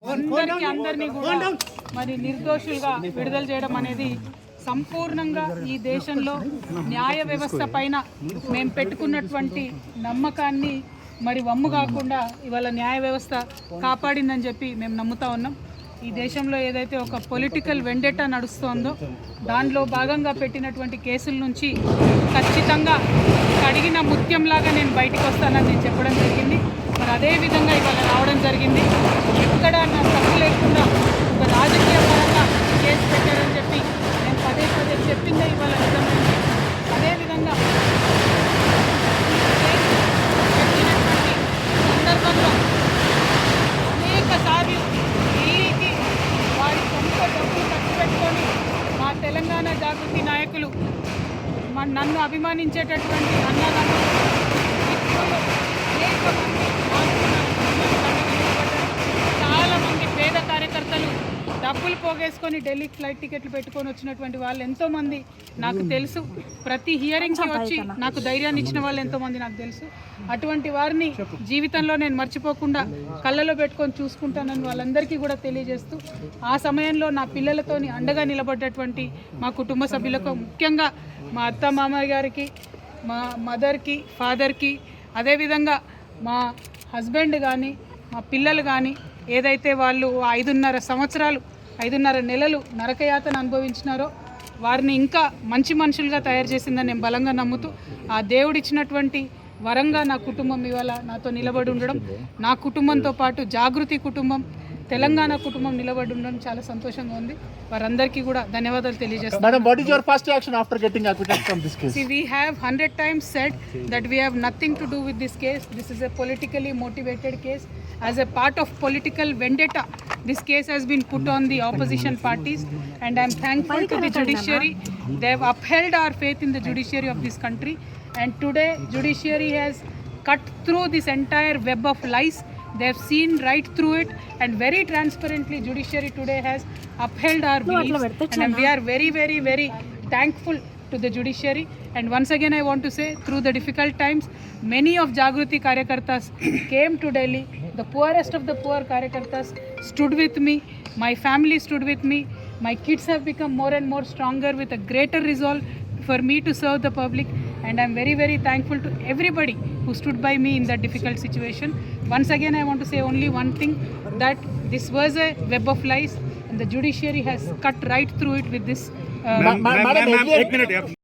అందరినీ కూడా మరి నిర్దోషులుగా విడుదల చేయడం అనేది సంపూర్ణంగా ఈ దేశంలో న్యాయ వ్యవస్థ పైన మేము పెట్టుకున్నటువంటి నమ్మకాన్ని మరి వమ్ము కాకుండా ఇవాళ న్యాయ వ్యవస్థ కాపాడిందని చెప్పి మేము నమ్ముతా ఉన్నాం. ఈ దేశంలో ఏదైతే ఒక పొలిటికల్ వెండెటా నడుస్తోందో దానిలో భాగంగా పెట్టినటువంటి కేసుల నుంచి ఖచ్చితంగా కడిగిన ముత్యంలాగా నేను బయటకు వస్తానని నేను చెప్పడం జరిగింది. మరి అదేవిధంగా ఇవాళ రావడం జరిగింది. ఎక్కడ నా తప్పు లేకుండా ఒక రాజకీయ పరంగా కేసు పెట్టారని చెప్పి నేను పదే పదే చెప్పిందే ఇవాళ నిజమైంది. అదేవిధంగా పెట్టినటువంటి సందర్భంలో అనేక సార్లు దీనికి వారి సొంత డబ్బులు ఖర్చు పెట్టుకొని మా తెలంగాణ జాగృతి నాయకులు నన్ను అభిమానించేటటువంటి అన్నదమ్ములు మిత్రులు అనేక మంది చాలామంది పేద కార్యకర్తలు డబ్బులు పోగేసుకొని ఢిల్లీకి ఫ్లైట్ టికెట్లు పెట్టుకొని వచ్చినటువంటి వాళ్ళు ఎంతోమంది నాకు తెలుసు. ప్రతి హియరింగ్కి వచ్చి నాకు ధైర్యాన్ని ఇచ్చిన వాళ్ళు ఎంతోమంది నాకు తెలుసు. అటువంటి వారిని జీవితంలో నేను మర్చిపోకుండా కళ్ళలో పెట్టుకొని చూసుకుంటానని వాళ్ళందరికీ కూడా తెలియజేస్తూ ఆ సమయంలో నా పిల్లలతోని అండగా నిలబడ్డటువంటి మా కుటుంబ సభ్యులకు, ముఖ్యంగా మా అత్త మామయ్య గారికి, మా మదర్కి, ఫాదర్కి, అదేవిధంగా మా హస్బెండ్ కానీ మా పిల్లలు కానీ ఏదైతే వాళ్ళు 5.5 నెలలు నరకయాతన అనుభవించినారో వారిని ఇంకా మంచి మనుషులుగా తయారు చేసిందని నేను బలంగా నమ్ముతూ ఆ దేవుడిచ్చినటువంటి వరంగా నా కుటుంబం ఇవాళ నాతో నిలబడి ఉండడం, నా కుటుంబంతో పాటు జాగృతి కుటుంబం, తెలంగాణ కుటుంబం నిలబడి ఉండడం చాలా సంతోషంగా ఉంది. వారందరికీ కూడా ధన్యవాదాలు తెలియజేస్తాను. Madam, what is your first reaction after getting acquitted from this case? See, we have 100 times said that we have nothing to do with this case. This is a politically motivated case. As a part of political vendetta, this case has been put on the opposition parties, and I am thankful to the judiciary. They have upheld our faith in the judiciary of this country, and today judiciary has cut through this entire web of lies. They have seen right through it, and very transparently judiciary today has upheld our beliefs, and we are very, very, very thankful to the judiciary. And once again I want to say, through the difficult times, many of Jagruti Karyakartas came to Delhi. The poorest of the poor Karyakartas stood with me. My family stood with me. My kids have become more and more stronger with a greater resolve for me to serve the public, and I'm very, very thankful to everybody who stood by me in that difficult situation. Once again I want to say only one thing, that this was a web of lies, and the judiciary has cut right through it with this Madam,